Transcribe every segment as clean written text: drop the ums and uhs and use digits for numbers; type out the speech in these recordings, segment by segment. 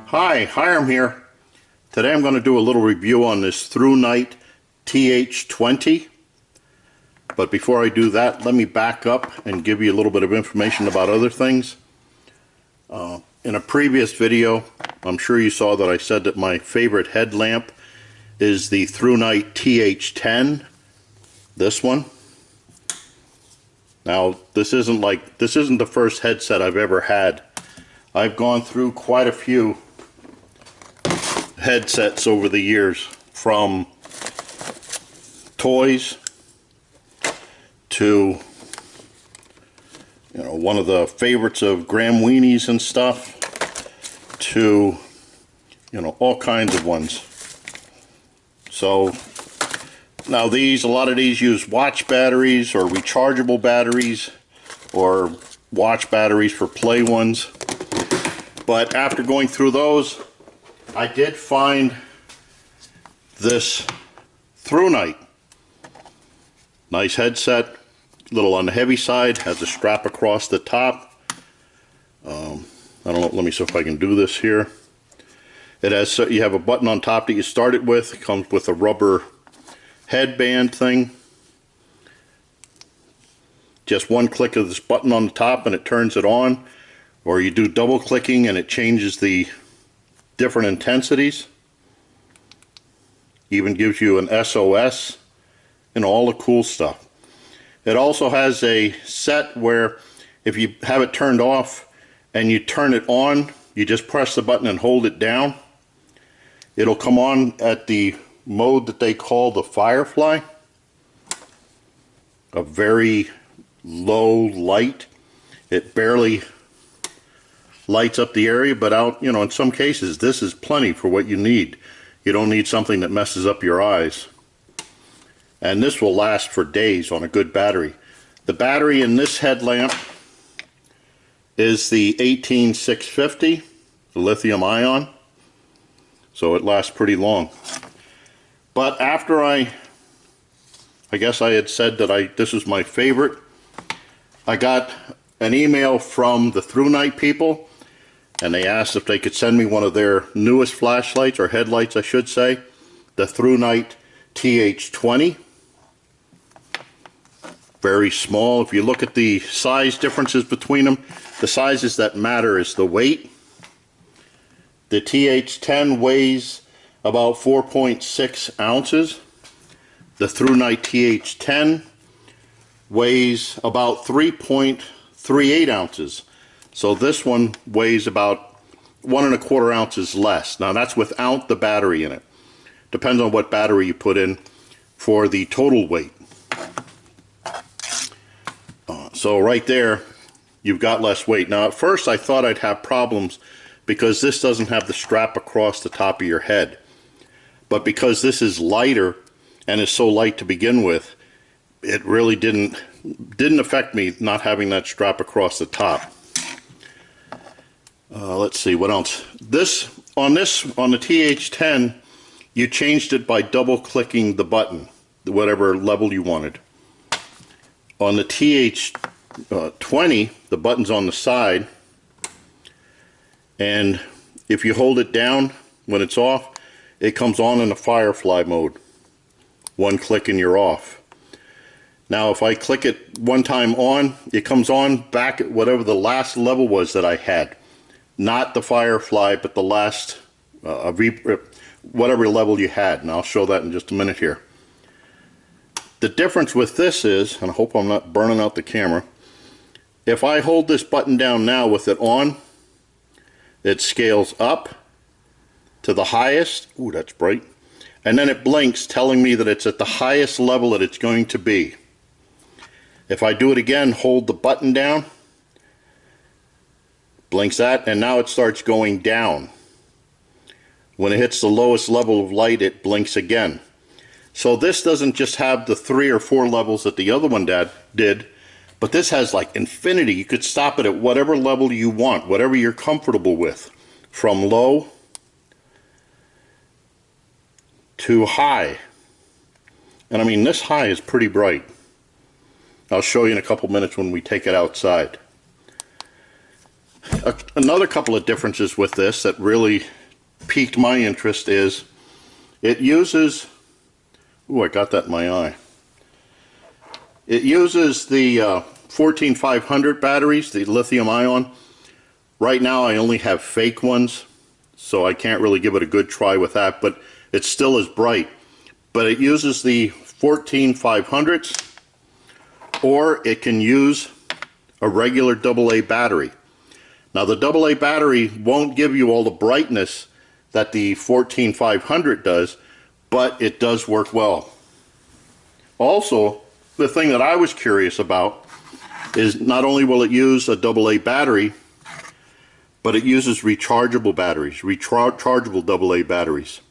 Hi, Hiram here. Today I'm going to do a little review on this ThruNite TH20. But before I do that, let me back up and give you a little bit of information about other things. In a previous video, I'm sure you saw that I said that my favorite headlamp is the ThruNite TH10, this one. Now, this isn't the first headset I've ever had. I've gone through quite a few headsets over the years, from toys to one of the favorites of Graham Weenies and stuff, to all kinds of ones. So now a lot of these use watch batteries or rechargeable batteries or watch batteries for play ones. But after going through those, I did find this ThruNite. Nice headset, a little on the heavy side, has a strap across the top. I don't know, let me see if I can do this here. It has, you have a button on top that you start it with. It comes with a rubber headband thing. Just one click of this button on the top and it turns it on, or you do double clicking and it changes the different intensities. Even gives you an SOS and all the cool stuff. It also has a set where if you have it turned off and you turn it on, you just press the button and hold it down. It'll come on at the mode that they call the Firefly, a very low light. It barely lights up the area, but out, in some cases this is plenty for what you need. You don't need something that messes up your eyes. And this will last for days on a good battery. The battery in this headlamp is the 18650, the lithium ion, so it lasts pretty long. But after I guess I had said that this is my favorite, I got an email from the ThruNite people, and they asked if they could send me one of their newest flashlights, or headlights I should say, the ThruNite TH20. Very small. If you look at the size differences between them, the sizes that matter is the weight. The TH10 weighs about 4.6 ounces. The ThruNite TH10 weighs about 3.38 ounces. So this one weighs about 1¼ ounces less. Now that's without the battery in it. Depends on what battery you put in for the total weight. So right there, you've got less weight. Now at first I thought I'd have problems because this doesn't have the strap across the top of your head. But because this is lighter and is so light to begin with, it really didn't affect me not having that strap across the top. Let's see what else. On the TH10, you changed it by double clicking the button, whatever level you wanted. On the TH20, the button's on the side, and if you hold it down when it's off, it comes on in a Firefly mode. One click and you're off. Now if I click it one time on, it comes on back at whatever the last level was that I had. Not the Firefly, but the last whatever level you had, and I'll show that in just a minute here. The difference with this is, and I hope I'm not burning out the camera, if I hold this button down now with it on, it scales up to the highest. Ooh, that's bright. And then it blinks, telling me that it's at the highest level that it's going to be. If I do it again, hold the button down, blinks that, and now it starts going down. When it hits the lowest level of light, it blinks again. So this doesn't just have the 3 or 4 levels that the other one did, but this has like infinity. You could stop it at whatever level you want, whatever you're comfortable with, from low to high. And I mean, this high is pretty bright. I'll show you in a couple minutes when we take it outside. Another couple of differences with this that really piqued my interest is it uses, ooh, I got that in my eye. It uses the 14500 batteries, the lithium ion. Right now I only have fake ones, so I can't really give it a good try with that, but it still is bright. But it uses the 14500s, or it can use a regular AA battery. Now the AA battery won't give you all the brightness that the 14500 does, but it does work well. Also, the thing that I was curious about is not only will it use a AA battery, but it uses rechargeable batteries, rechargeable AA batteries.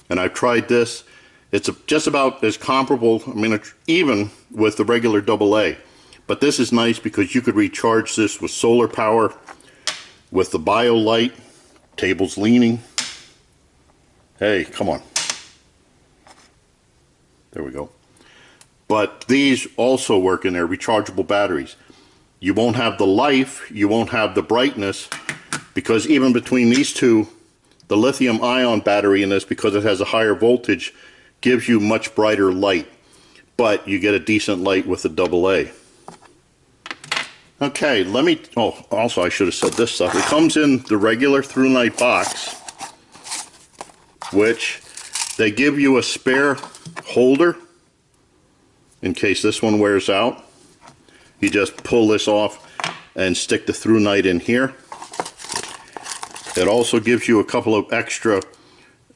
And I've tried this. It's just about as comparable, I mean, even with the regular AA. But this is nice because you could recharge this with solar power, with the bio light. Table's leaning. Hey, come on. There we go. But these also work in their rechargeable batteries. You won't have the life, you won't have the brightness, because even between these two, the lithium ion battery in this, because it has a higher voltage, gives you much brighter light. But you get a decent light with the AA. Okay, let me, oh, also I should have said this stuff. It comes in the regular ThruNite box, which they give you a spare holder in case this one wears out. You just pull this off and stick the ThruNite in here. It also gives you a couple of extra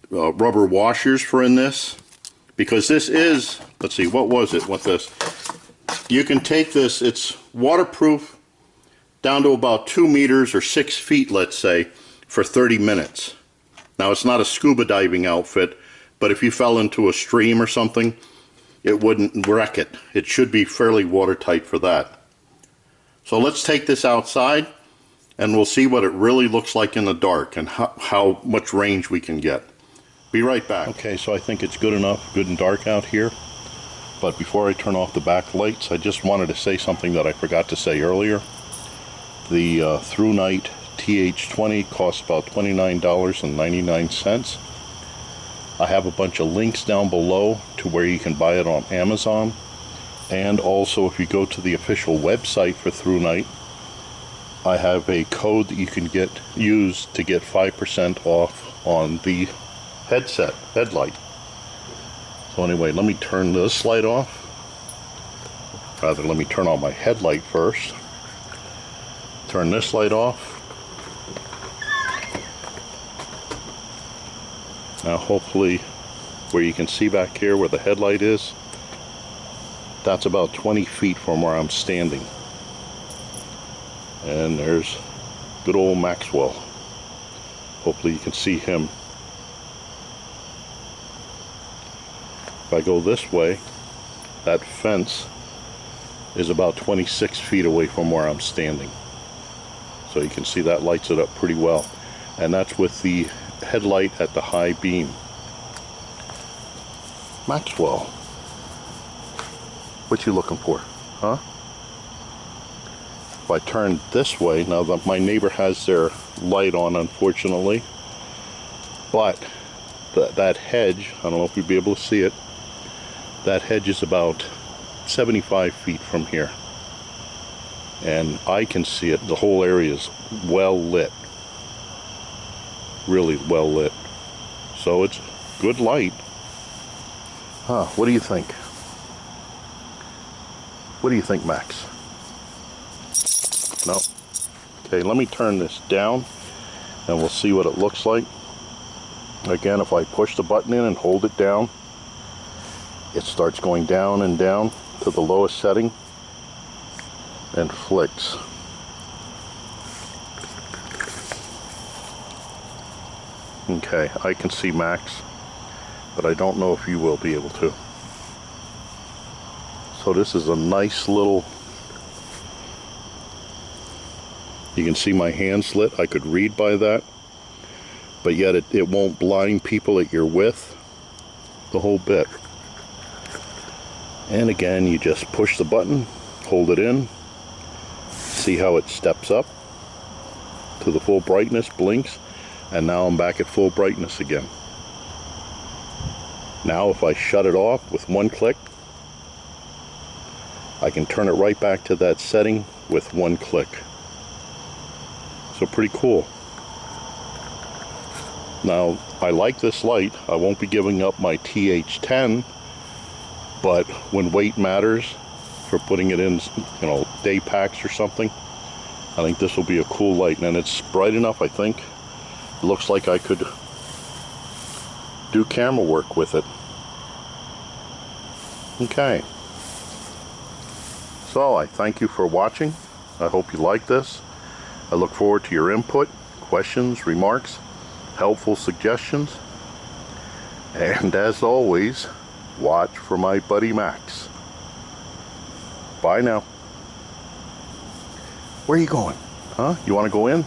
rubber washers for in this, because this is, let's see, what was it with this? You can take this, it's waterproof down to about 2 meters or 6 feet, let's say, for 30 minutes. Now it's not a scuba diving outfit, but if you fell into a stream or something, it wouldn't wreck it. It should be fairly watertight for that. So let's take this outside and we'll see what it really looks like in the dark and how much range we can get. Be right back. Okay, so I think it's good enough, good and dark out here. But before I turn off the back lights, I just wanted to say something that I forgot to say earlier. The ThruNite TH20 costs about $29.99. I have a bunch of links down below to where you can buy it on Amazon. And also, if you go to the official website for ThruNite, I have a code that you can use to get 5% off on the headlight. So anyway, let me turn this light off. Rather, let me turn on my headlight first. Turn this light off. Now hopefully where you can see back here where the headlight is, that's about 20 feet from where I'm standing. And there's good old Maxwell. Hopefully you can see him. If I go this way, that fence is about 26 feet away from where I'm standing. So you can see that lights it up pretty well. And that's with the headlight at the high beam. Maxwell, what you looking for, huh? If I turn this way, now that my neighbor has their light on, unfortunately, but that hedge, I don't know if you'll be able to see it, that hedge is about 75 feet from here. And I can see it, the whole area is well lit. Really well lit. So it's good light. Huh, what do you think? What do you think, Max? No? Okay, let me turn this down and we'll see what it looks like. Again, if I push the button in and hold it down, it starts going down and down to the lowest setting and flicks. Okay, I can see Max, but I don't know if you will be able to. So this is a nice little, you can see my hands lit. I could read by that, but yet it won't blind people at your width, the whole bit. And again, you just push the button, hold it in, see how it steps up. to the full brightness, blinks, and now I'm back at full brightness again. Now if I shut it off with one click, I can turn it right back to that setting with one click. So pretty cool. Now I like this light. I won't be giving up my TH10, but when weight matters for putting it in, you know, day packs or something, I think this will be a cool light. And it's bright enough, I think. It looks like I could do camera work with it. Okay. So I thank you for watching. I hope you like this. I look forward to your input, questions, remarks, helpful suggestions. And as always, watch for my buddy Max. Bye now. Where are you going? Huh? You want to go in?